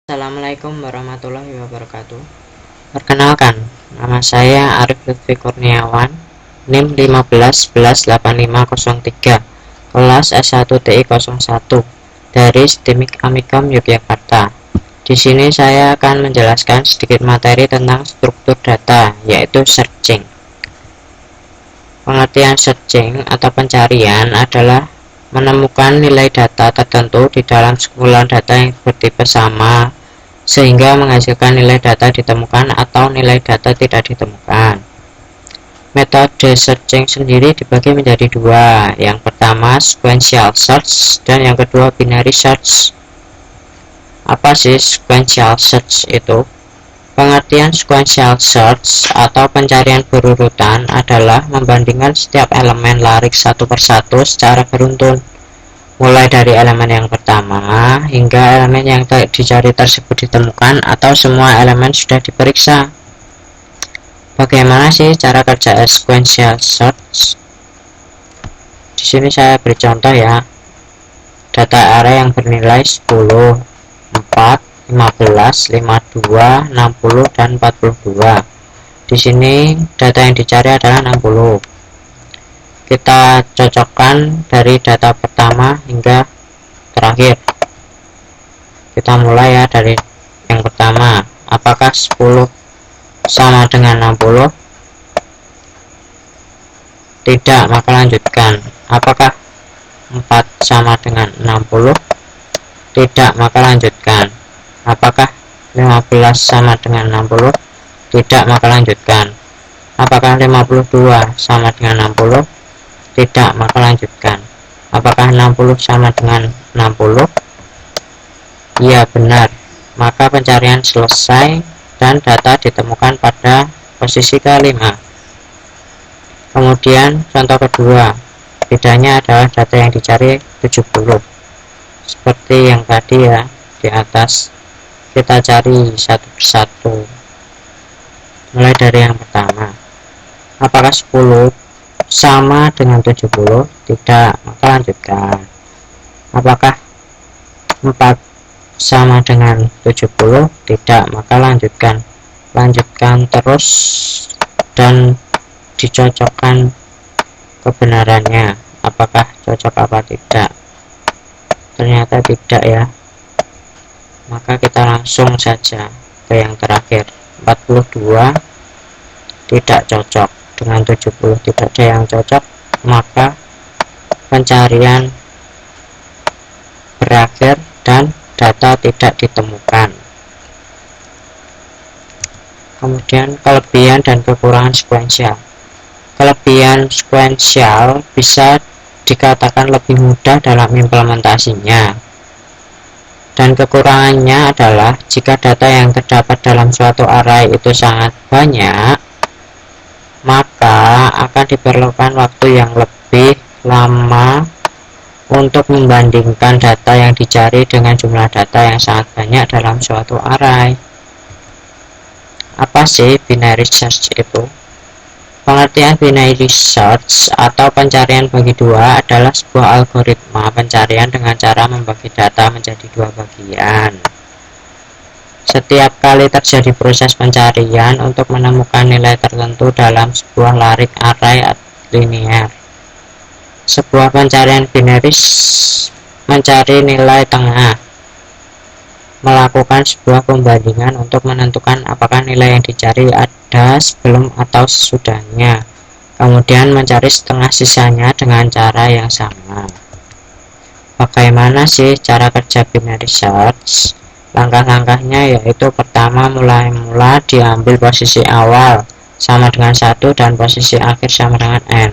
Assalamualaikum warahmatullahi wabarakatuh. Perkenalkan, nama saya Arif Lutfi Kurniawan, NIM 15118503, kelas S1 TI 01 dari STIMIK Amikom Yogyakarta. Di sini saya akan menjelaskan sedikit materi tentang struktur data, yaitu searching. Pengertian searching atau pencarian adalah menemukan nilai data tertentu di dalam sekumpulan data yang bertipe sama sehingga menghasilkan nilai data ditemukan atau nilai data tidak ditemukan. Metode searching sendiri dibagi menjadi dua, yang pertama sequential search dan yang kedua binary search. Apa sih sequential search itu? Pengertian sequential search atau pencarian berurutan adalah membandingkan setiap elemen larik satu persatu secara beruntun, mulai dari elemen yang pertama hingga elemen yang dicari tersebut ditemukan atau semua elemen sudah diperiksa. Bagaimana sih cara kerja sequential search? Di sini saya beri contoh ya. Data array yang bernilai 10, 4, 15, 52, 60 dan 42. Di sini data yang dicari adalah 60. Kita cocokkan dari data pertama hingga terakhir. Kita mulai ya dari yang pertama. Apakah 10 sama dengan 60? Tidak, maka lanjutkan. Apakah 4 sama dengan 60? Tidak, maka lanjutkan. Apakah 15 sama dengan 60? Tidak, maka lanjutkan. Apakah 52 sama dengan 60? Tidak, maka lanjutkan. Apakah 60 sama dengan 60? Iya, benar. Maka pencarian selesai dan data ditemukan pada posisi kelima. Kemudian contoh kedua, bedanya adalah data yang dicari 70. Seperti yang tadi ya di atas, kita cari satu persatu. Mulai dari yang pertama. Apakah 10 sama dengan 70? Tidak, maka lanjutkan. Apakah 4 sama dengan 70? Tidak, maka lanjutkan. Lanjutkan terus dan dicocokkan kebenarannya, apakah cocok apa tidak. Ternyata tidak ya, maka kita langsung saja ke yang terakhir. 42 tidak cocok dengan 70, tidak ada yang cocok, maka pencarian berakhir dan data tidak ditemukan. Kemudian kelebihan dan kekurangan sequential. Kelebihan sequential bisa dikatakan lebih mudah dalam implementasinya, dan kekurangannya adalah jika data yang terdapat dalam suatu array itu sangat banyak, maka akan diperlukan waktu yang lebih lama untuk membandingkan data yang dicari dengan jumlah data yang sangat banyak dalam suatu array. Apa sih binary search itu? Pengertian binary search atau pencarian bagi dua adalah sebuah algoritma pencarian dengan cara membagi data menjadi dua bagian. Setiap kali terjadi proses pencarian untuk menemukan nilai tertentu dalam sebuah larik array linear, sebuah pencarian binary mencari nilai tengah, melakukan sebuah pembandingan untuk menentukan apakah nilai yang dicari ada sebelum atau sesudahnya, kemudian mencari setengah sisanya dengan cara yang sama. Bagaimana sih cara kerja binary search? Langkah-langkahnya yaitu pertama, mula diambil posisi awal sama dengan 1 dan posisi akhir sama dengan n.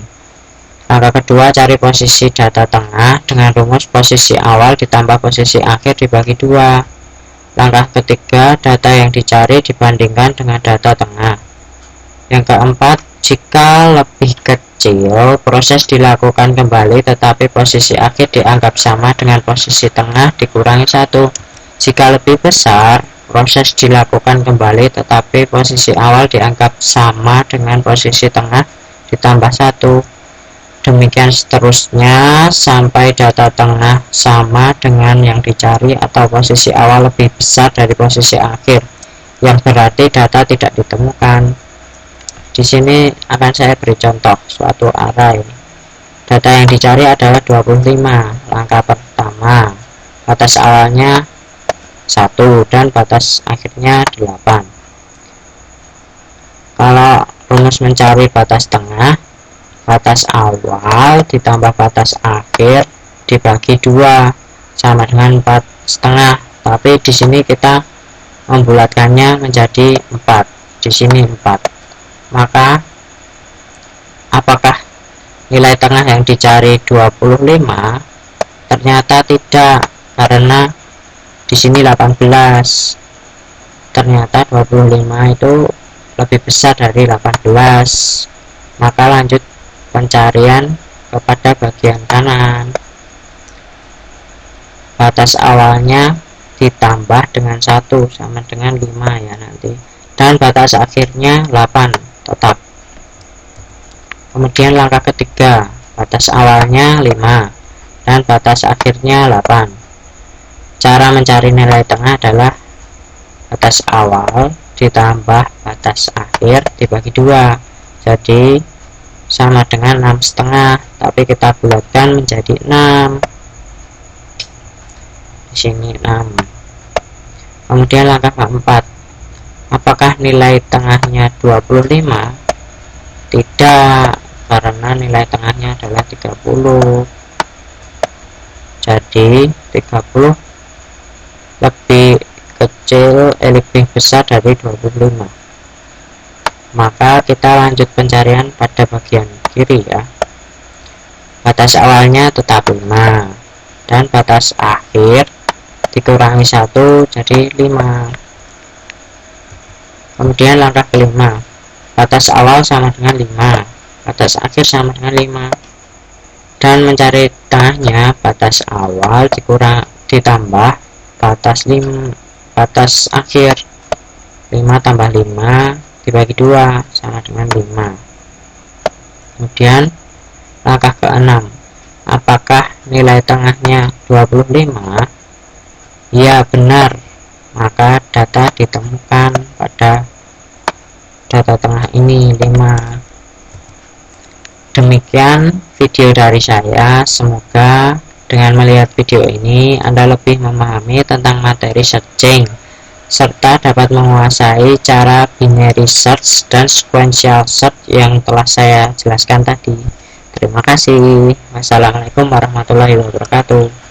Langkah kedua, cari posisi data tengah dengan rumus posisi awal ditambah posisi akhir dibagi 2. Langkah ketiga, data yang dicari dibandingkan dengan data tengah. Yang keempat, jika lebih kecil, proses dilakukan kembali tetapi posisi akhir dianggap sama dengan posisi tengah dikurangi 1. Jika lebih besar, proses dilakukan kembali tetapi posisi awal dianggap sama dengan posisi tengah ditambah 1. Demikian seterusnya sampai data tengah sama dengan yang dicari atau posisi awal lebih besar dari posisi akhir, yang berarti data tidak ditemukan. Di sini akan saya beri contoh suatu array. Data yang dicari adalah 25. Langkah pertama, batas awalnya 1 dan batas akhirnya 8. Kalau rumus mencari batas tengah, batas awal ditambah batas akhir dibagi 2 sama dengan 4,5. Tapi di sini kita membulatkannya menjadi 4. Di sini 4. Maka apakah nilai tengah yang dicari 25? Ternyata tidak, karena di sini 18. Ternyata 25 itu lebih besar dari 18. Maka lanjut pencarian kepada bagian kanan. Batas awalnya ditambah dengan 1 sama dengan 5 ya nanti. Dan batas akhirnya 8 tetap. Kemudian langkah ketiga, batas awalnya 5 dan batas akhirnya 8. Cara mencari nilai tengah adalah batas awal ditambah batas akhir dibagi 2. Jadi sama dengan 6,5, tapi kita bulatkan menjadi 6. Di sini 6. Kemudian langkah keempat, apakah nilai tengahnya 25? Tidak, karena nilai tengahnya adalah 30. Jadi 30 lebih kecil, lebih besar dari 25. Maka kita lanjut pencarian pada bagian kiri ya. Batas awalnya tetap 5 dan batas akhir dikurangi 1 jadi 5. Kemudian langkah kelima, batas awal sama dengan 5, batas akhir sama dengan 5. Dan mencari tengahnya, batas awal ditambah batas akhir. 5 tambah 5 dibagi 2 sama dengan 5. Kemudian langkah ke-6, apakah nilai tengahnya 25? Ya benar, maka data ditemukan pada data tengah ini 5. Demikian video dari saya. Semoga dengan melihat video ini Anda lebih memahami tentang materi searching serta dapat menguasai cara binary search dan sequential search yang telah saya jelaskan tadi. Terima kasih. Wassalamualaikum warahmatullahi wabarakatuh.